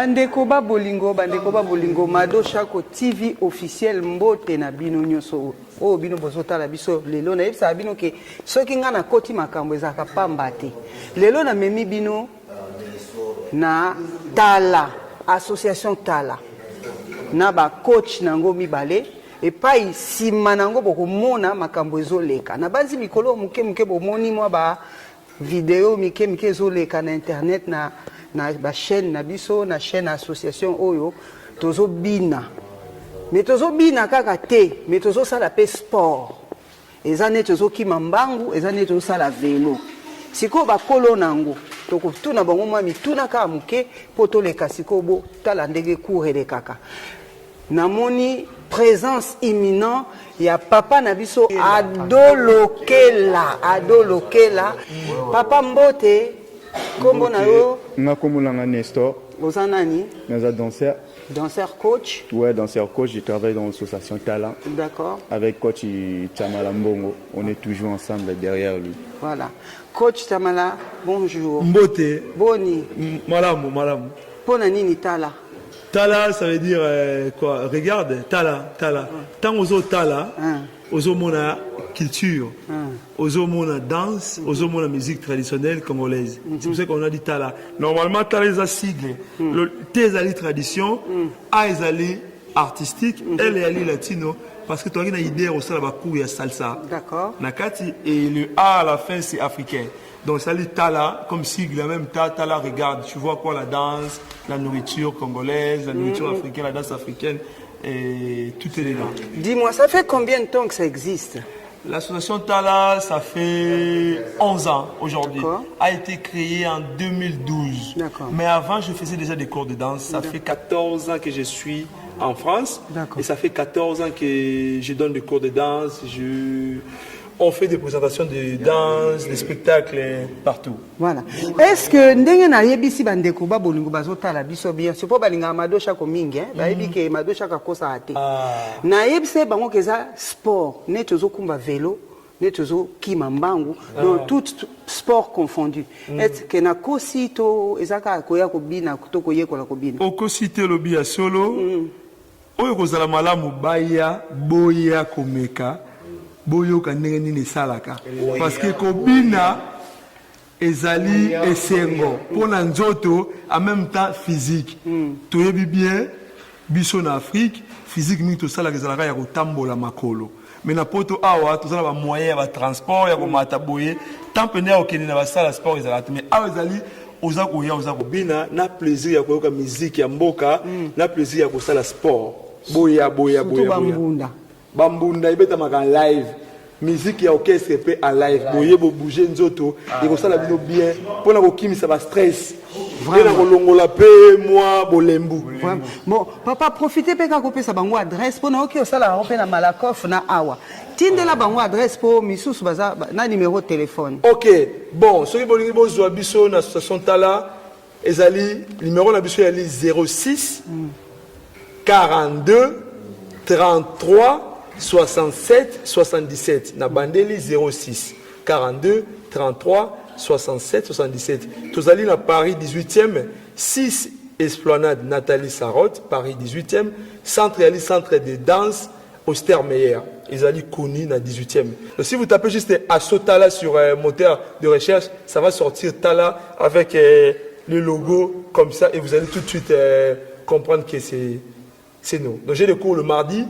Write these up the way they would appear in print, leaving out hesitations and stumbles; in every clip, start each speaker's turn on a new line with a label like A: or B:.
A: Bandeko ba bolingo Mado Shako TV officiel mbote na bino nyoso o bino bozota la biso lelo na yebisa bino ke soki nga na koti makambo ezaka pamba te lelo na memi bino na Tala association Tala na ba coach nango mibale epai sima nango bokomona makambo ezoleka na banzi mikolo muke bomoni mwa ba video mike ezoleka na internet na ba chaîne na biso na chaîne association oyo tozo bina mais tozo bina kaka te mais tozo sala pe sport ezane tozo kimambangu ezane tozo sala vélo siko ba kolo nango toko tuna bango mwa mituna ka muke poto leka siko bo tala ndenge courre kaka namoni présence imminent ya papa na biso adolokela papa mbote kombo na yo
B: nga komulanga Nestor
A: ozanani
B: naza
A: danseur coach.
B: Ouais, danseur coach, je travaille dans l'association Talent.
A: D'accord.
B: Avec coach Tamala Mbongo, on est toujours ensemble derrière lui.
A: Voilà. Coach Tamala, bonjour.
C: Mbote.
A: Boni.
C: Malamu.
A: Pona nini Tala?
C: Tala, ça veut dire quoi? Regarde, Tala. Tant ozo Tala, ozo mona culture, ozo mona danse, ozo mona musique traditionnelle congolaise. C'est pour ça qu'on a dit Tala. Normalement, Tala est un sigle. Le T est la tradition, A est la artistique, L est la latino. Parce que tu as une idée au sein de la cour, il y a salsa.
A: D'accord.
C: Nakati, et le A à la fin, c'est africain. Donc ça dit Tala, comme sigle, même Tala, regarde, tu vois quoi, la danse, la nourriture congolaise, la nourriture africaine, la danse africaine, et tout est dedans.
A: Dis-moi, ça fait combien de temps que ça existe?
C: L'association Tala, ça fait 11 ans aujourd'hui. A été créée en 2012. Mais avant, je faisais déjà des cours de danse. Ça fait 14 ans que je suis en France. Et ça fait 14 ans que je donne des cours de danse. On fait des présentations de danse, des spectacles partout.
A: Voilà. Est-ce que ndenge na yebisi bandeko ba bolingo bazotala biso bien c'est pas balinga madosha ko mingi ba yebi ke madosha ka kosa ate. Na yebise bango keza sport ne tozo kumba vélo ne tozo kimambangu donc tout sport confondu. Est-ce que na kosito ezaka koya ko bina to koyekola ko bina.
C: Okosite lobi ya solo. Oyo kozala malamu baya boya komeka. Boyoka ndenge nini salaka parce que kobina ezali esengo pona nzoto en même temps physique toyebi bien biso na Afrique physique mingi tosala ezalaka ya kotambola makolo mais na poto awa tozala ba moyen ba transport ya komata boye tant pene okende na basala sport ezalaka mais awa ezali oza koya oza kobina na plaisir ya koyoka musique ya mboka na plaisir ya kosala sport boya Bambunda ibeta maka live musique ya orchestre pe en live boye bo bouger nzoto et ko sala bino bien pona ko kimisa ba stress vraiment ko longola pe moi bolembu
A: bon papa profitez pe ka kopesa bango adresse pona oki osala on pe na Malakoff na awa tindela bango adresse po misusu baza na numéro de téléphone.
C: OK bon soki bolingi bozwa biso na association Tala ezali numéro na biso ya 06 42 33 67 77 na bandeli 06 42 33 67 77 tozali na Paris 18e 6 Esplanade Nathalie Sarotte Paris 18e centre de danse Ostermeyer ezali connu na 18e. Donc si vous tapez juste Asso Tala sur moteur de recherche ça va sortir Tala avec le logo comme ça et vous allez tout de suite comprendre que c'est nous. Donc j'ai des cours le mardi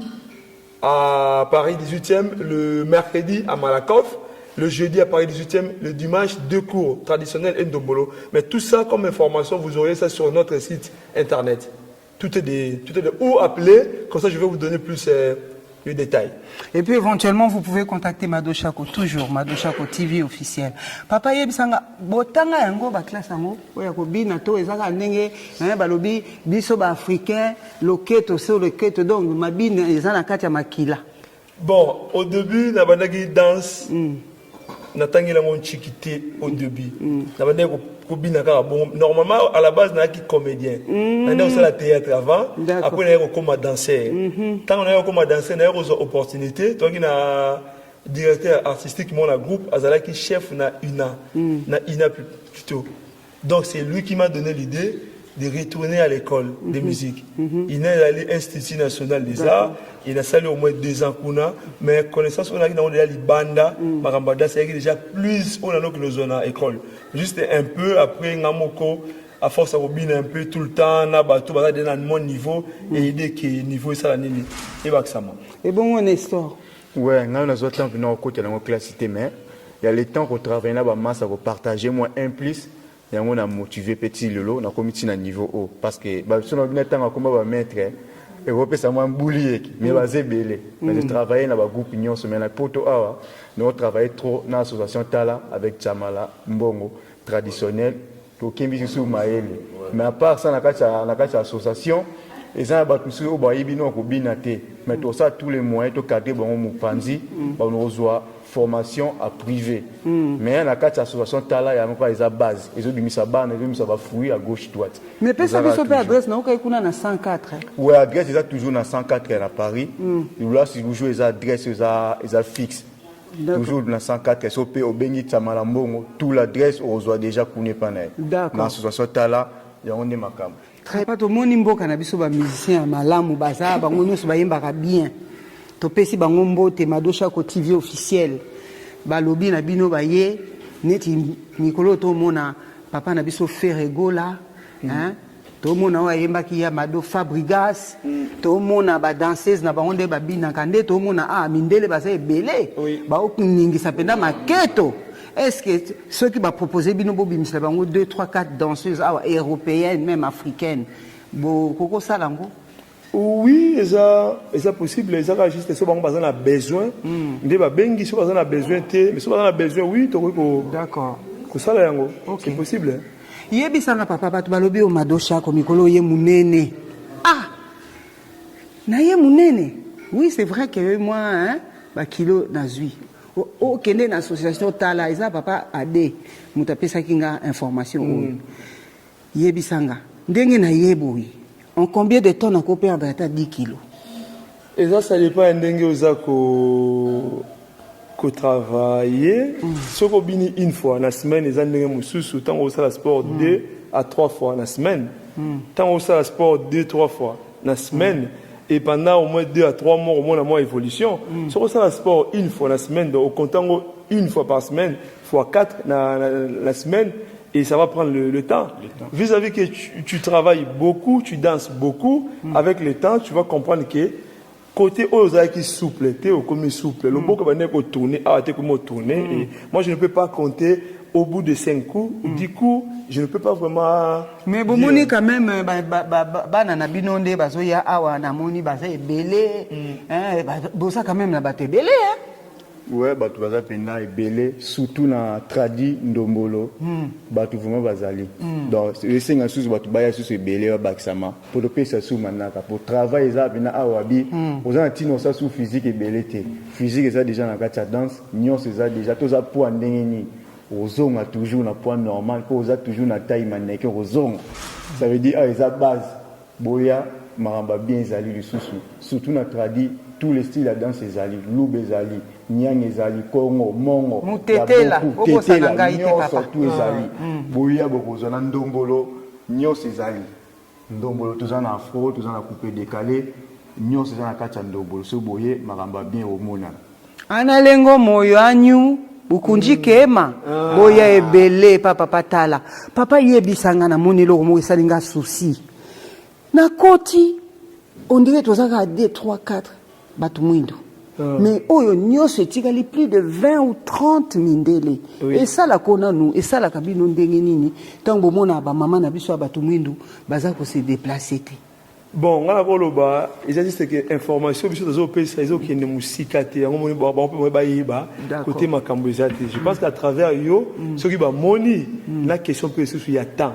C: à Paris 18e, le mercredi à Malakoff, le jeudi à Paris 18e, le dimanche 2 cours traditionnels et Ndombolo. Mais tout ça comme information, vous aurez ça sur notre site internet. Tout est de où appeler, comme ça je vais vous donner plus de détails.
A: Et puis éventuellement vous pouvez contacter Mado Shako, toujours Mado Shako TV officiel. Papa yebisanga botanga yango ba classe yango oya ko bina to ezaka ndenge na balobi biso ba africain loketo sur loketo donc mabine ezana kati ya makila.
C: Bon, au début na bandaki danse natangi la mon chikité au début. Na bandaki ko bina ka bon normalement à la base na ki comédien. Na aussi la théâtre avant, après na ko comme danseur. Tant on a comme danseur na eu opportunité, toi qui na directeur artistique mon groupe azala qui chef na ina plutôt. Donc c'est lui qui m'a donné l'idée de retourner à l'école de musique. Il est allé à l'Institut national des arts, il a salé au moins 2 ans, mais connaissance on a dans les banda, marambada, c'est déjà plus on a que nous avons à l'école. Juste un peu après, Ngamoko, à force à robiner un peu tout le temps, na bateau, bah dans mon niveau, et idée que niveau ça la nini, et bah ça moi.
A: Et bon, on est histoire.
B: Ouais, on a besoin de temps côté dans la classité, mais il y a le temps qu'on travaille là, bah masse à partager moins un plus. Et on a motivé petit lolo, on a commis un niveau haut. Parce que, si on a bien temps, on va mettre, et on peut savoir boulier, mais on va zébélé. Mais je travaille dans le groupe Union, mais la poto awa, nous travaillons trop dans l'association Tala avec Chamala, Mbongo, traditionnel, pour qu'il y ait des maëli. Mais à part ça, on a une association, et ça, on a tout ça, on a mais tout ça, tous les moyens, tout cadre, on a panzi, on a formation à privé. Mais dans la association Tala, il y a encore des bases. Ils ont mis sa bande, ils ont mis sa fruit à gauche droite.
A: Mais peut-être que ça adresse, non, qu'il y a na 104.
B: Oui, l'adresse est toujours dans 104 à Paris. Là, si vous jouez les adresses, ils fixes. Toujours dans 104 SOP, au Bengi Tsamalambongo, toute l'adresse, on voit déjà qu'on n'est pas né.
A: D'accord.
B: Dans l'association Tala, il y a un makam.
A: Très pas tout le monde imbo cannabis ba musicien malamu baza bango nyonso bayembaka bien. Topesi bango mbote madosha ko TV officiel. Balobi na bino baye neti mikolo to mona papa na biso Ferregola, hein? To mona wa yemba ki ya Mado Fabrigas, to mona ba danseuse na bango nde babina kande to mona mindele baza ebele. Ba okuningisa penda maketo. Est-ce que ceux qui vont proposer bino bobi misla bango 2 3 4 danseuses européennes même africaines bo koko salango?
C: Oui, c'est possible. Les gens juste ceux qui ont besoin, des bengi ceux qui ont besoin, mais ceux qui ont besoin, oui,
A: d'accord.
C: Ça là, c'est possible.
A: Yebi sanga papa batu balobi o madosha ko mikolo ye munene. Ah, na ye munene. Oui, c'est vrai que moi, hein, ba kilo nazui. O kende na association Tala, isa papa ade, mutapesa kinga information. Yebi sanga. Ndenge na yebo oui. En combien de temps on a perdre à 10 kilos?
C: Et ça dépend d'engue aux travailler. Si on bini une fois dans la semaine, les années mususu, tant on fait le sport 2 à 3 fois dans la semaine. Tant on fait le sport 2 3 fois dans la semaine. Et pendant au moins 2 à 3 mois, au moins la mois évolution. Si on fait le sport une fois dans la semaine, donc au comptant une fois par semaine, fois 4 dans la semaine. Et ça va prendre le temps. Vis-à-vis que tu travailles beaucoup, tu danses beaucoup, avec le temps, tu vas comprendre que côté aux qui souple, tu es comme souple. Le beau que tu tourner, tu comme tourner. Moi, je ne peux pas compter au bout de 5 coups, 10 coups, je ne peux pas vraiment.
A: Mais bon, moni quand même, banana binonde, bazoya awa na moni baza belé, hein, bosa quand même la batte belé, hein.
B: Ouais, batu baza penda ebele surtout na tradi ndombolo batu vraiment bazali donc les singa sous batu baya sous ebele bakisama pour le pesa sous manaka pour travail ça bina awabi oza tino ça sous physique ebele te physique ça déjà na kata danse nyon c'est ça déjà tous za point ndenge ni ozonga toujours na point normal ko oza toujours na taille maneke ozonga ça veut dire eza base boya maramba bien ezali lisusu surtout na tradi tous les styles de danse ezali loube ezali nyang ezali kongo mongo
A: mutetela
B: okosana ngai te papa tout ezali boya bokozana ndombolo nyos ezali ndombolo tozana afro tozana coupé décalé nyos ezana kacha ndombolo so boye maramba bien omona
A: ana lengo moyo anyu bukunji kema boya ebele papa patala papa yebisanga na moni loko mo esalinga souci na koti on dirait tozaka 2 3 4 batu mwindo. Mais oyo nyose tikali plus de 20 ou 30 mindele. Et ça la kona nous, et ça la kabino ndenge nini, tango mona ba maman na biso batu mwindo baza ko se déplacer.
C: Bon, on a koloba, il existe que information biso tazo pesa izo ki ne musika te, on moni ba ba yiba côté makambo ezate. Je pense qu'à travers yo, ce qui ba moni, la question peut se sur ya temps.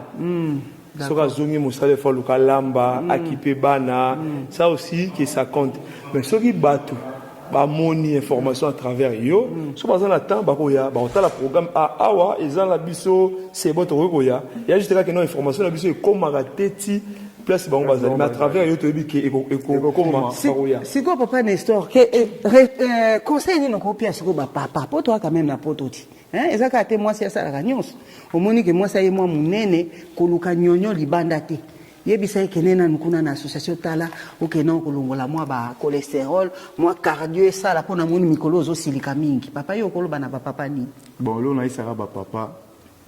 C: Sera zongi mosale fa lukalamba, akipe bana, ça aussi que ça compte. Mais ce qui batu ba moni information à travers yo so bazan la temps ba koya ba otala programme a awa ezan la biso c'est bon to koya il y a juste là que non information la biso comme magateti place bango bazali mais à travers yo toyebi ke ekokoma bakoya
A: sikoyo papa Nestor conseil nini okopia sikoyo bapapa po toa quand même na poto ti eza kaka te mwasi asalaka nyonso omoni ke mwasi aye mwa monene koluka nyonyo libanda te yebisa ekende nanu kuna na association tala okende okolongola mwa bacholesterol mwa cardio esala mpo na moni mikolo ozosilika mingi papa yo okoloba na bapapa nini
B: bon lo nayisaka bapapa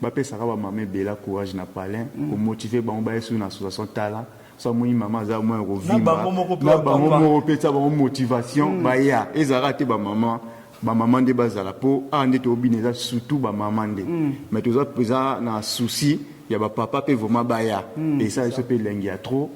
B: bapesaka bamama ebela courage na palin komotive bango bayesu na association tala so moni mama aza mwa ekovimba na bango moko pesa bango motivation baya ezalaka te bamama nde bazala mpo awa nde toobina eza surtout bamama nde mais toza eza na souci ya bapapa mpe vraiment baya esala biso mpe elengi ya trop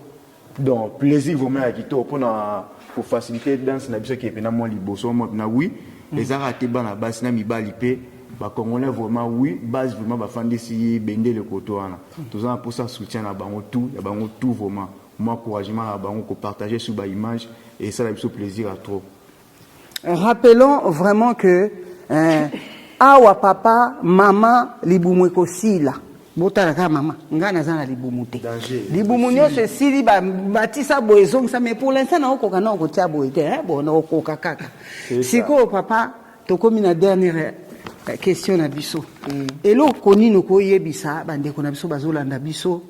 B: donc plaisir vraiment ya kitoko mpona kofacilité danse na biso ke mpena mwa liboso mwa mpena wi ezalaka te bana basi na mibali mpe bacongolais vraiment oui base vraiment bafandisi bendele koto wana toza na mposa soutien na bango tout ya bango tout vraiment moi encouragement na bango kopartager sur baimage et esala biso plaisir à trop.
A: Rappelons vraiment que awa papa mama libumu ekosila botala kaka mama ngai naza na libumu te libumu nyonso esili batisa boye ezongisa mais pour l'instant naokoka na okotia boye te bon naokoka kaka sikoyo papa tokomi na dernière question na biso eloko nini okoyebisa bandeko na biso bazolanda biso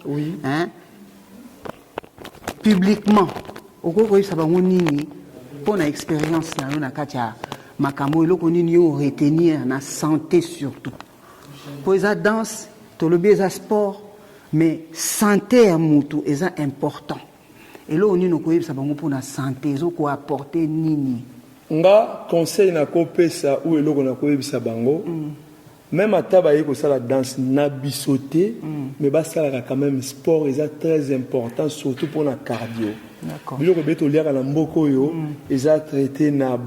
A: publiquement okokoyebisa bango nini mpo na expérience na yo na kati ya makambo eloko nini yo retenir na santé surtout mpo eza danse tolobi eza sport mais santé ya mutu eza important eloko nini okoyebisa bango mpo na santé ezokoapporte nini
C: nga conseil na kopesa ou eloko na koyebisa bango même ata baye kosala danse na biso te mais basalaka quand même sport eza très important surtout pour na cardio biloko beto liaka na mboka oyo eza traité na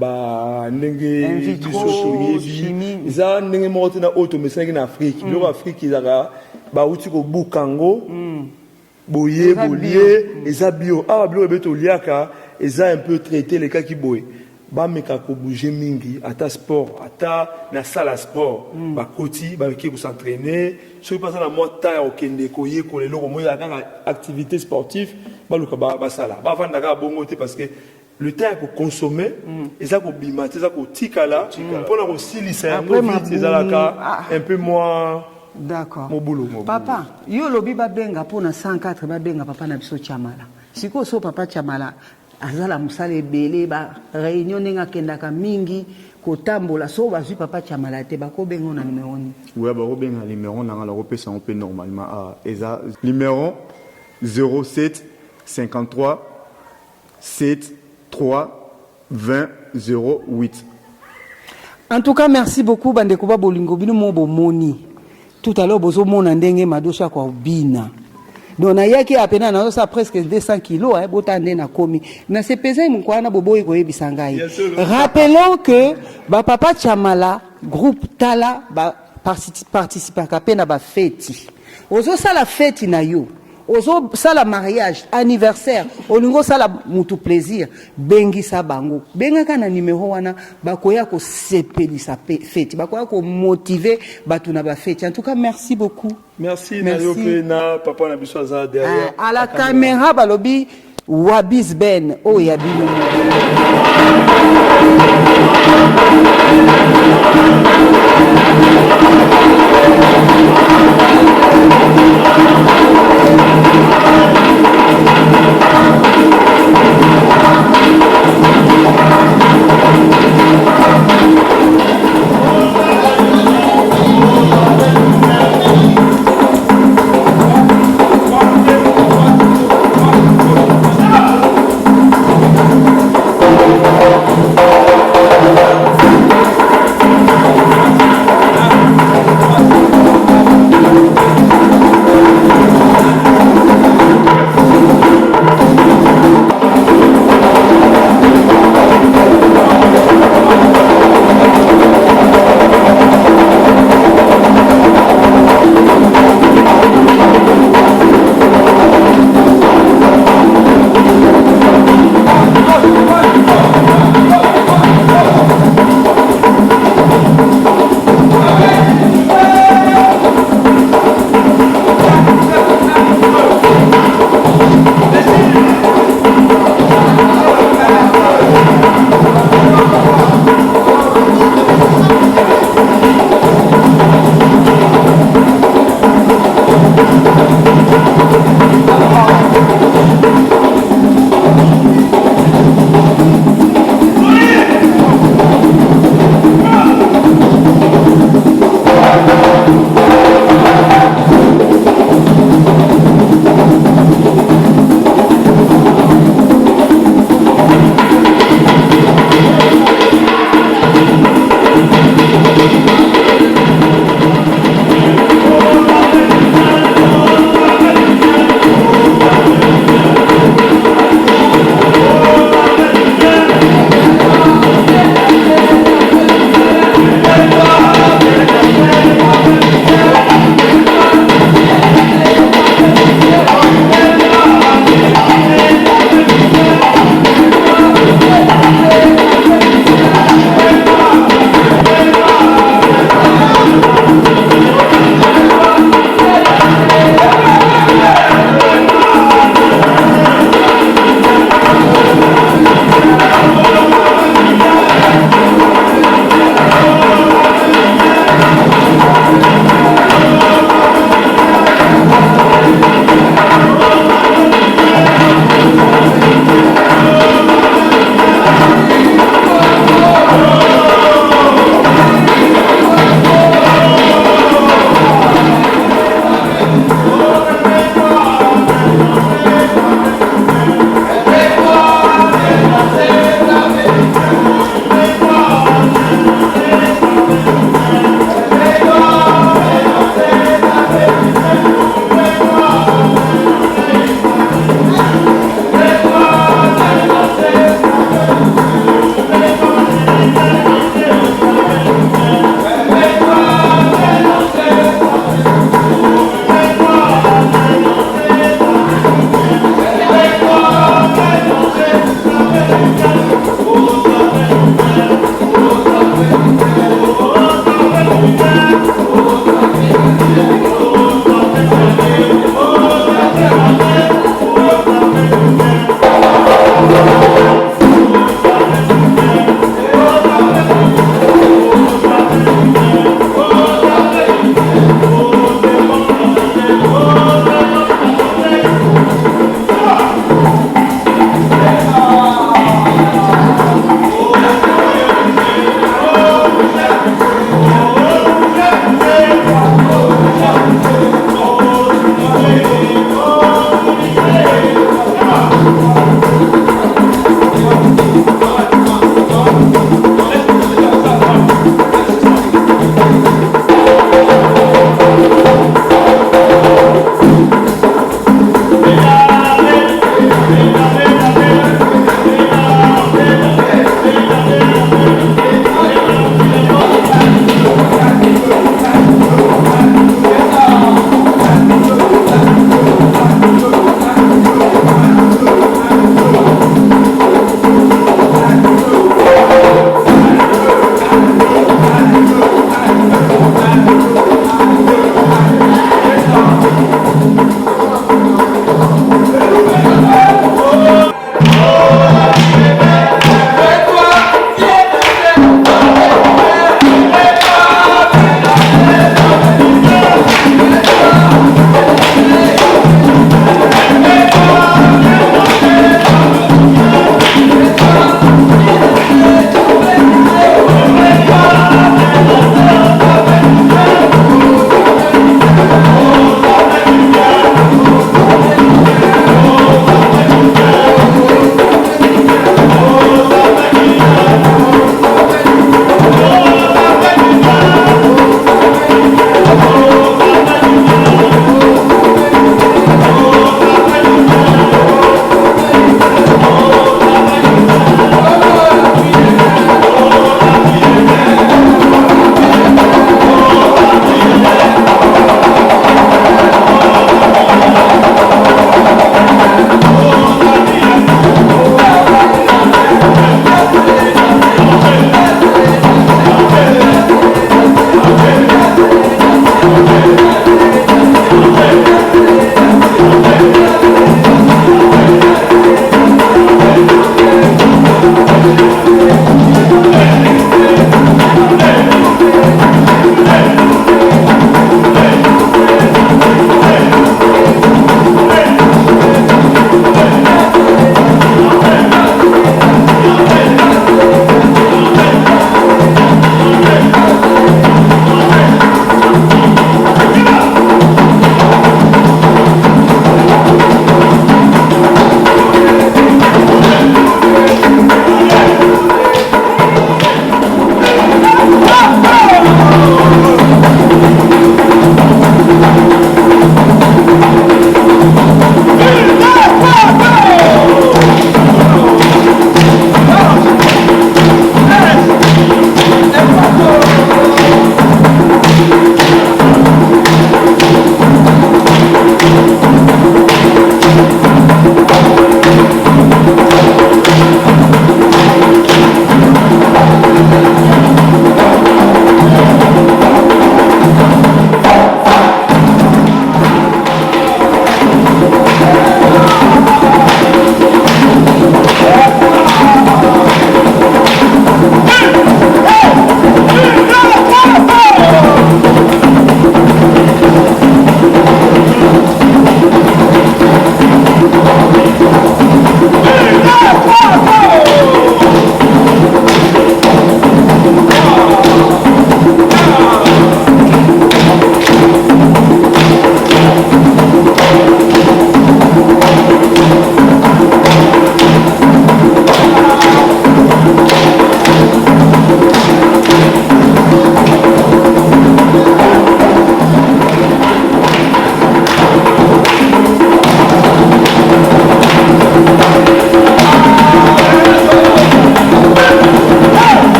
C: ndenge biso toyebi eza ndenge moko te na oyo tomesanaki na afrique biloko afrique ezaka bauti kobuka yango boye bolie eza bio awa biloko beto liaka eza un peu traité lekaki boye bameka kobouge mingi ata sport ata na sala sport bakoti bameki kosentraîner soki mpasa na mwa ta ya kokende koyekola eloko moi kaka activité sportive baluka basala bavanda kaka bongo te parce que le temps ya kokonsome eza kobima te eza kotikala mpona kosilisa yango vite ezalaka un peu moins
A: d'accord papa yo lobi babenga mpona 104 babenga papa na biso Chamala sikoyo so papa Chamala azala musala ebele ba réunion ndenge akendaka mingi kotambola so bazwi papa Chamala te bakobenga na numéro ni
B: ouais bakobenga numéro nanga nakopesa ngo mpe normalement eza numéro 07 53 7 3 20 08.
A: En tout cas merci beaucoup bandeko ba bolingo bino mo bomoni tout à l'heure bozo mona ndenge madosha kwa ubina donc nayaki apena na ça presque 200 kilos botande na komi na se pesa mukwana boboyi koyebisa ngai. Rappelons que ba papa Chamala groupe Tala ba participer ka pena ba fête ozo sala fête na yo ozo sala mariage anniversaire olingo sala mutu plaisir bengi sa bango benga na numéro wana bakoya ko sepelisa fête bakoya ko motiver batu na ba fête. En tout cas merci beaucoup.
C: Merci. Na papa na biso za derrière
A: à la caméra balobi Wabis Ben o ya bino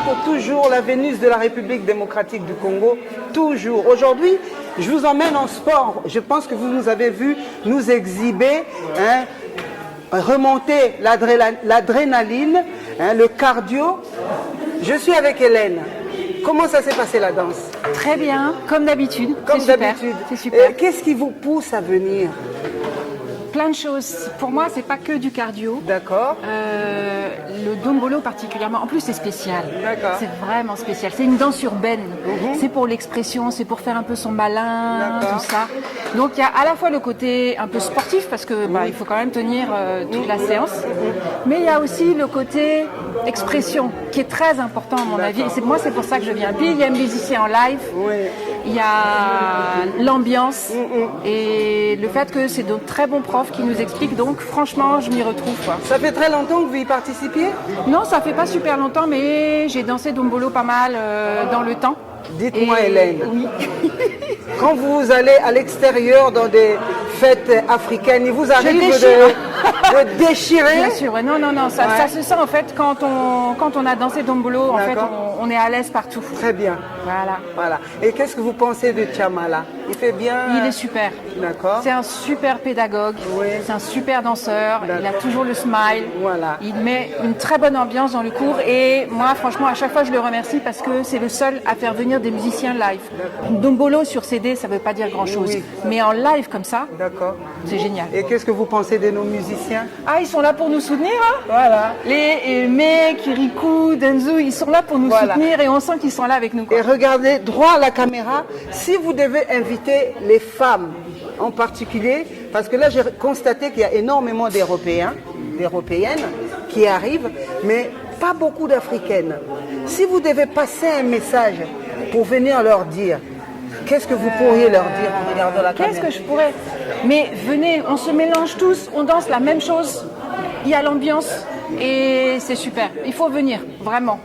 A: Chako, toujours la Vénus de la République démocratique du Congo, toujours. Aujourd'hui, je vous emmène en sport. Je pense que vous nous avez vu nous exhiber, hein, remonter l'adrénaline, hein, le cardio. Je suis avec Hélène. Comment ça s'est passé la danse?
D: Très bien, comme d'habitude.
A: Comme
D: C'est super,
A: d'habitude.
D: c'est super.
A: Qu'est-ce qui vous pousse à venir?
D: Plein de choses. Pour moi, c'est pas que du cardio.
A: D'accord.
D: Le dombolo particulièrement. En plus, c'est spécial.
A: D'accord.
D: C'est vraiment spécial. C'est une danse urbaine. C'est pour l'expression, c'est pour faire un peu son malin,
A: D'accord.
D: tout ça. Donc, il y a à la fois le côté un peu sportif parce que il faut quand même tenir toute la séance. Mais il y a aussi le côté expression qui est très important à mon avis. Et moi, c'est pour ça que je viens. Puis, il y a un musicien en live.
A: Oui.
D: Il y a l'ambiance et le fait que c'est de très bons profs qui nous expliquent. Donc, franchement, je m'y retrouve, quoi.
A: Ça fait très longtemps que vous y participiez?
D: Non, ça fait pas super longtemps, mais j'ai dansé dombolo pas mal dans le temps.
A: Dites-moi,
D: Et-
A: Hélène,
D: Oui.
A: quand vous allez à l'extérieur dans des fêtes africaines, il vous arrive
D: déchire.
A: de déchirer?
D: Bien sûr, ouais. Non, ça
A: Ouais.
D: se sent en fait quand on a dansé dombolo, en fait,
A: D'accord.
D: on est à l'aise partout.
A: Très bien.
D: Voilà.
A: Voilà. Et qu'est-ce que vous pensez de Tchamala? Il fait bien?
D: Il est super.
A: D'accord.
D: C'est un super pédagogue,
A: Oui.
D: c'est un super danseur, il a
A: D'accord.
D: toujours le smile,
A: Voilà.
D: il met une très bonne ambiance dans le cours et moi franchement à chaque fois je le remercie parce que c'est le seul à faire venir des musiciens live. Dombolo sur CD ça veut pas dire grand chose,
A: Oui.
D: mais en live comme ça
A: D'accord.
D: c'est génial.
A: Et qu'est-ce que vous pensez de nos musiciens?
D: Ah ils sont là pour nous soutenir hein.
A: Voilà.
D: Les May, Kirikou, Denzu, ils sont là pour nous
A: Voilà.
D: soutenir et on sent qu'ils sont là avec nous quoi.
A: Et regardez droit à la caméra, si vous devez inviter les femmes en particulier, parce que là j'ai constaté qu'il y a énormément d'Européens, d'Européennes qui arrivent, mais pas beaucoup d'Africaines. Si vous devez passer un message pour venir leur dire, qu'est-ce que vous pourriez leur dire en regardant la caméra?
D: Qu'est-ce que je pourrais? Mais venez, on se mélange tous, on danse la même chose. Il y a l'ambiance et c'est super. Il faut venir, vraiment.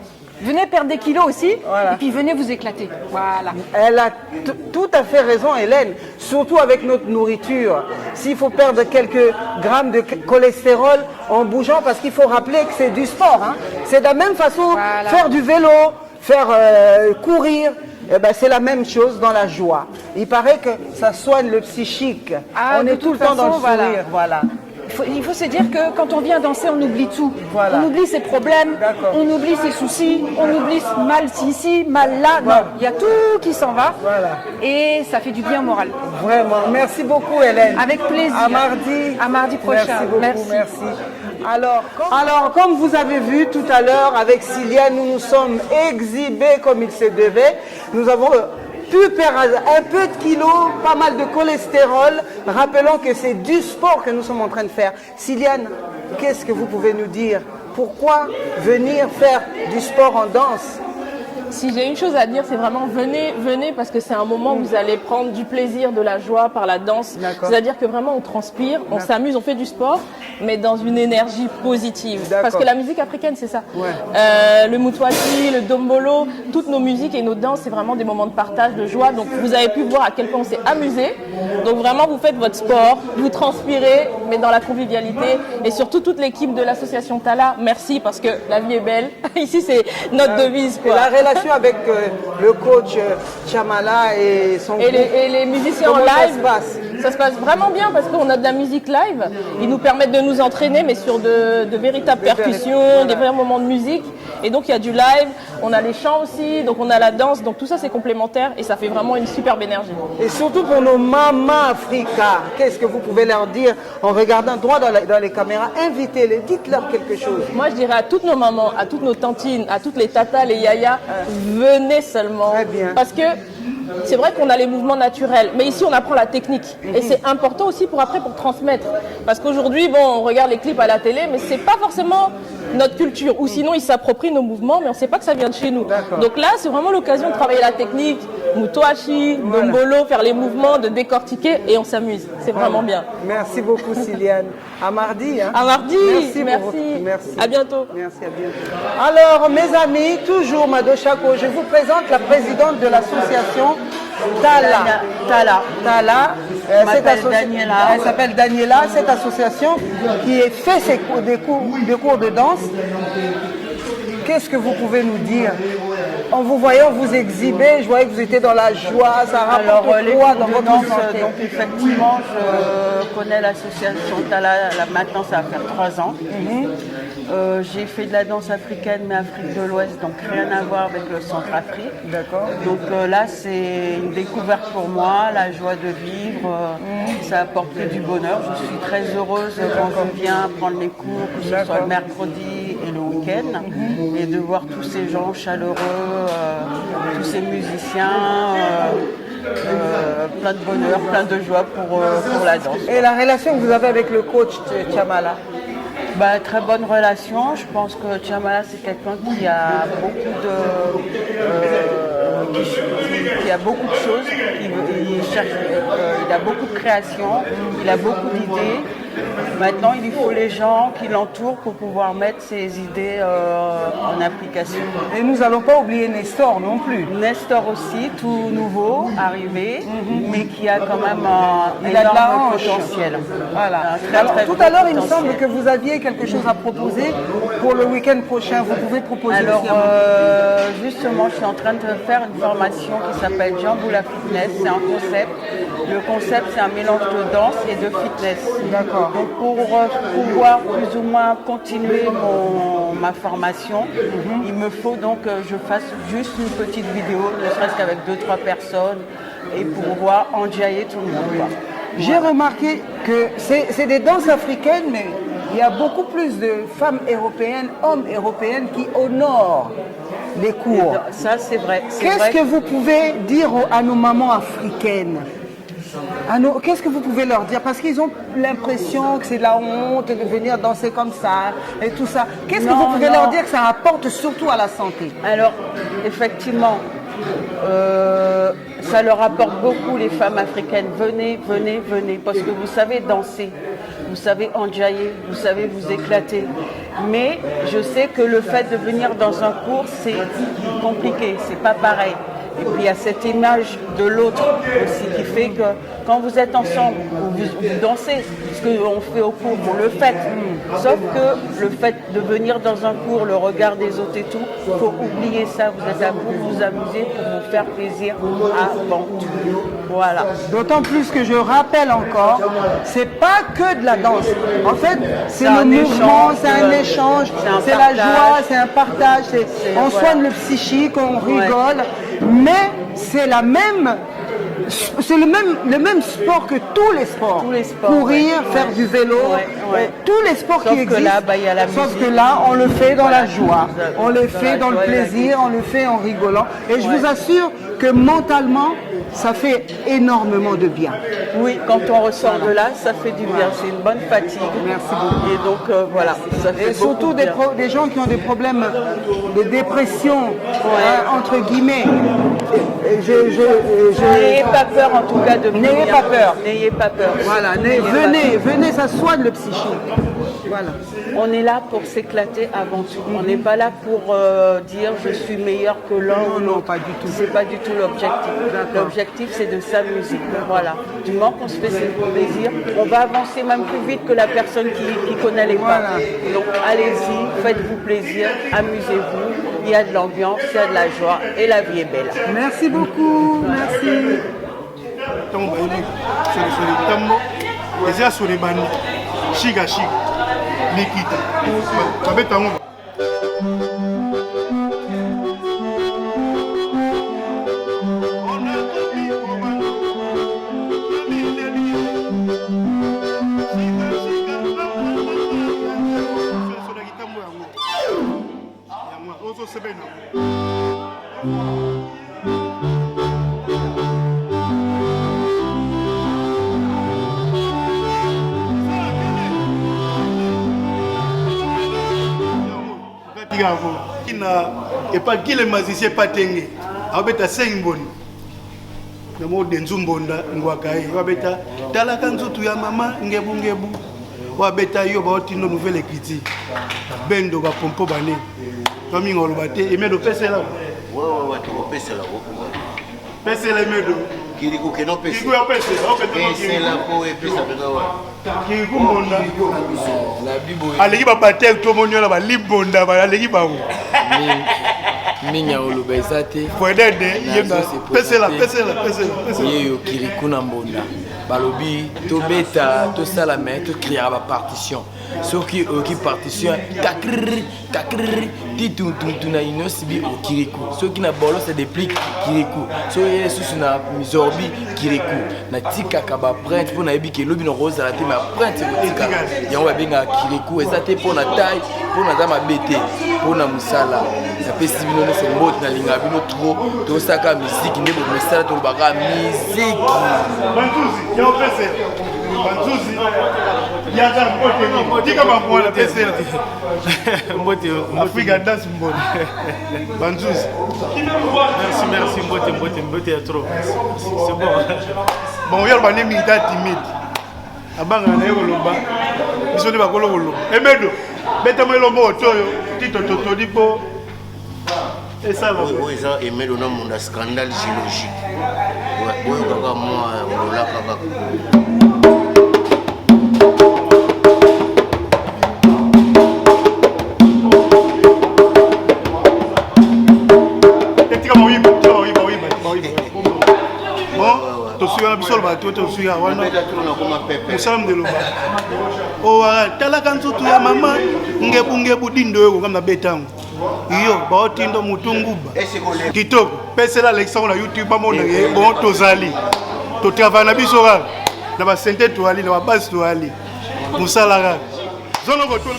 D: Venez perdre des kilos aussi
A: Voilà.
D: et puis venez vous éclater. Voilà.
A: Elle a tout à fait raison, Hélène, surtout avec notre nourriture. S'il faut perdre quelques grammes de cholestérol en bougeant, parce qu'il faut rappeler que c'est du sport. Hein. C'est de la même façon,
D: Voilà.
A: faire du vélo, faire courir, eh ben, c'est la même chose dans la joie. Il paraît que ça soigne le psychique.
D: Ah,
A: on
D: de
A: est tout le
D: toute
A: temps dans le
D: façon, voilà.
A: sourire. Voilà.
D: Il faut se dire que quand on vient danser, on oublie tout.
A: Voilà.
D: On oublie ses problèmes,
A: D'accord.
D: on oublie ses soucis, on oublie mal ici, mal là.
A: Voilà.
D: Non, il y a tout qui s'en va
A: Voilà.
D: et ça fait du bien au moral.
A: Vraiment. Merci beaucoup, Hélène.
D: Avec plaisir.
A: À mardi.
D: À mardi prochain.
A: Merci beaucoup.
D: Merci.
A: Merci. Alors, comme vous avez vu tout à l'heure avec Cilia, nous nous sommes exhibés comme il se devait. Nous avons pu perdre un peu de kilos, pas mal de cholestérol. Rappelons que c'est du sport que nous sommes en train de faire. Ciliane, qu'est-ce que vous pouvez nous dire? Pourquoi venir faire du sport en danse?
E: Si j'ai une chose à dire, c'est vraiment venez parce que c'est un moment où vous allez prendre du plaisir, de la joie par la danse.
A: D'accord.
E: C'est-à-dire que vraiment on transpire, on s'amuse, on fait du sport, mais dans une énergie positive.
A: D'accord.
E: Parce que la musique africaine, c'est ça.
A: Ouais.
E: Le moutouati, le dombolo, toutes nos musiques et nos danses, c'est vraiment des moments de partage, de joie. Donc vous avez pu voir à quel point on s'est amusé. Donc vraiment, vous faites votre sport, vous transpirez, mais dans la convivialité. Et surtout toute l'équipe de l'association Tala, merci parce que la vie est belle. Ici, c'est notre devise,
A: Et
E: quoi.
A: la relation avec le coach Tchamala et son
E: Et
A: groupe,
E: les musiciens en
A: comment
E: live,
A: ça se passe
E: vraiment bien parce qu'on a de la musique live. Ils nous permettent de nous entraîner, mais sur de véritables percussions,
A: voilà.
E: des vrais moments de musique. Et donc il y a du live, on a les chants aussi, donc on a la danse. Donc tout ça c'est complémentaire et ça fait vraiment une superbe énergie.
A: Et surtout pour nos mamans Africa, qu'est-ce que vous pouvez leur dire en regardant droit dans les caméras? Invitez-les, dites-leur quelque chose.
E: Moi je dirais à toutes nos mamans, à toutes nos tantines, à toutes les tatas, les yayas, venez seulement.
A: Très bien.
E: Parce que c'est vrai qu'on a les mouvements naturels, mais ici on apprend la technique. Et c'est important aussi pour transmettre. Parce qu'aujourd'hui, bon, on regarde les clips à la télé, mais c'est pas forcément notre culture. Ou sinon, ils s'approprient nos mouvements, mais on sait pas que ça vient de chez nous.
A: D'accord.
E: Donc là, c'est vraiment l'occasion de travailler la technique, mutoashi,
A: Voilà.
E: dombolo, faire les mouvements, de décortiquer, et on s'amuse. C'est vraiment bien.
A: Merci beaucoup, Ciliane. À mardi. Hein.
E: À mardi.
A: Merci.
E: Merci.
A: Pour votre- merci.
E: À bientôt.
A: Merci, à bientôt. Alors, mes amis, toujours Mado Chako, je vous présente la présidente de l'association Tala. Elle s'appelle Daniela. Cette association qui fait des cours de danse. qu'est-ce que vous pouvez nous dire? En vous voyant vous exhiber, je voyais que vous étiez dans la joie, ça rapporte quoi dans votre santé?
F: Donc effectivement, je connais l'association Tala, maintenant ça va faire 3 ans. J'ai fait de la danse africaine, mais Afrique de l'Ouest, donc rien à voir avec le Centrafrique.
A: D'accord.
F: Donc là, c'est une découverte pour moi, la joie de vivre, ça apporte que du bonheur. Je suis très heureuse quand je viens prendre les cours, que ce soit le mercredi et le week-end, et de voir tous ces gens chaleureux, tous ces musiciens, plein de bonheur, plein de joie pour la danse.
A: Et la relation que vous avez avec le coach Tchamala?
F: Bah, très bonne relation. Je pense que Tchamala, c'est quelqu'un qui a beaucoup de choses. Il a beaucoup de créations, il a beaucoup d'idées. Maintenant, il lui faut les gens qui l'entourent pour pouvoir mettre ses idées en application.
A: Et nous n'allons pas oublier Nestor non plus.
F: Nestor aussi, tout nouveau, arrivé, mais qui a quand même un énorme potentiel.
A: Voilà.
F: Alors,
A: tout à l'heure, il me semble que vous aviez quelque chose à proposer pour le week-end prochain. Vous pouvez proposer.
F: Alors, justement, je suis en train de faire une formation qui s'appelle Jamboula Fitness. C'est un concept. Le concept, c'est un mélange de danse et de fitness.
A: D'accord.
F: Donc, pour pouvoir plus ou moins continuer ma formation, il me faut donc que je fasse juste une petite vidéo, ne serait-ce qu'avec 2-3 personnes, et pour pouvoir enjailler tout le monde. Quoi.
A: J'ai remarqué que c'est des danses africaines, mais il y a beaucoup plus de femmes européennes, hommes européennes qui honorent les cours.
F: Ça, c'est vrai.
A: Qu'est-ce que vous pouvez dire à nos mamans africaines? Qu'est-ce que vous pouvez leur dire? Parce qu'ils ont l'impression que c'est de la honte de venir danser comme ça et tout ça. Qu'est-ce que vous pouvez leur dire que ça apporte surtout à la santé?
F: Alors, effectivement, ça leur apporte beaucoup, les femmes africaines. Venez, venez, venez, parce que vous savez danser, vous savez enjailler, vous savez vous éclater. Mais je sais que le fait de venir dans un cours, c'est compliqué, c'est pas pareil. Et puis il y a cette image de l'autre aussi qui fait que quand vous êtes ensemble, vous dansez, ce qu'on fait au cours, vous le faites. Sauf que le fait de venir dans un cours, le regard des autres et tout, il faut oublier ça. Vous êtes là pour vous amuser, pour vous faire plaisir avant tout. Voilà.
A: D'autant plus que je rappelle encore, c'est pas que de la danse. En fait, c'est le mouvement, c'est un échange, c'est la joie, c'est un partage. On soigne le psychique, on rigole. Mais c'est le même sport que tous les sports. Courir, faire du vélo, tous les sports qui existent. Sauf que là, on le fait dans la joie, on le fait dans le plaisir, on le fait en rigolant. Et je vous assure que mentalement, ça fait énormément de bien.
F: Oui, quand on ressort de là, ça fait du bien. C'est une bonne fatigue.
A: Merci beaucoup.
F: Et donc, voilà. Ça fait
A: et surtout des gens qui ont des problèmes de dépression, entre guillemets.
F: N'ayez pas peur en tout cas de venir.
A: N'ayez pas peur.
F: N'ayez pas peur.
A: Voilà, venez, ça soigne le psychique. Voilà.
F: On est là pour s'éclater avant tout. On n'est pas là pour dire je suis meilleur que l'un ou l'autre.
A: Non, pas du tout.
F: C'est pas du tout l'objectif. L'objectif, c'est de s'amuser. Voilà. Du moment qu'on se fait plaisir, on va avancer même plus vite que la personne qui connaît les pas.
A: Voilà.
F: Donc allez-y, faites-vous plaisir, amusez-vous. Il y a de l'ambiance, il y a de la joie et la vie est belle.
A: Merci beaucoup. Merci.
G: Nikita. Babeta ngo. Et pas qui le magicien pas tengue. Abeta 5 boni. Namo denzu mbonda ngwakai. Wabeta tala kanzutu ya mama ngebu ngebu. Wabeta yo ba otino nouvelle écriture. Bendo ba pompo bane. Tomi ngolo bate emedo pesela.
H: Ouais, tu vas passer là.
G: Pesela emedo.
H: Kirikou que non pèse.
G: Kirikou ya pèse.
H: C'est la peau et puis ça fait quoi?
G: Kirikou bonda.
I: La Bible.
G: Aleki ba bater to monyo ba libonda ba aleki ba wo.
I: Minya oloba ezate.
G: Poedede yemba. Pèse la.
I: Yeyo Kirikou na mbonda. Balobi to beta to salame to crier ba partition. Ceux qui partition kakri titu na ino sibi au Kirikou. Ceux qui na bolo se déplique Kirikou. Ceux qui sous na mizorbi Kirikou. Na tika kaba print pour na ebi ke lobi no rose la te ma print tika. Yango ba benga Kirikou ezate pour na taille pour na dama bete pour na musala. Na pesi bino no so mbot na linga bino trop to saka musique ndebo musala to baka musique.
G: Banzuzi, yo pèse. Banzuzi. Yaza mbote ni. Tika ba mbola pèse la.
J: Mbote
G: Africa dance mbote. Banzuzi.
J: Merci Mbote est trop. C'est bon.
G: Bon, y'a le militaire timide. Abanga na yoloba. Biso ne bakolo kolo. Emedo. Beta mo lomo otoyo. Tito toto dipo. Et ça va.
H: Oui, ça aimé le nom d'un scandale géologique. Oui, kaka moi on l'a kaka.
G: Talaka nsutu ya mama ngebu dindo yo kama betango iyo baotindo mutunguba kitoko pesela Alexandre na YouTube bamona ye bon tozali to travail na biso kaka na ba sente to ali na ba base to ali musala kaka zono ko to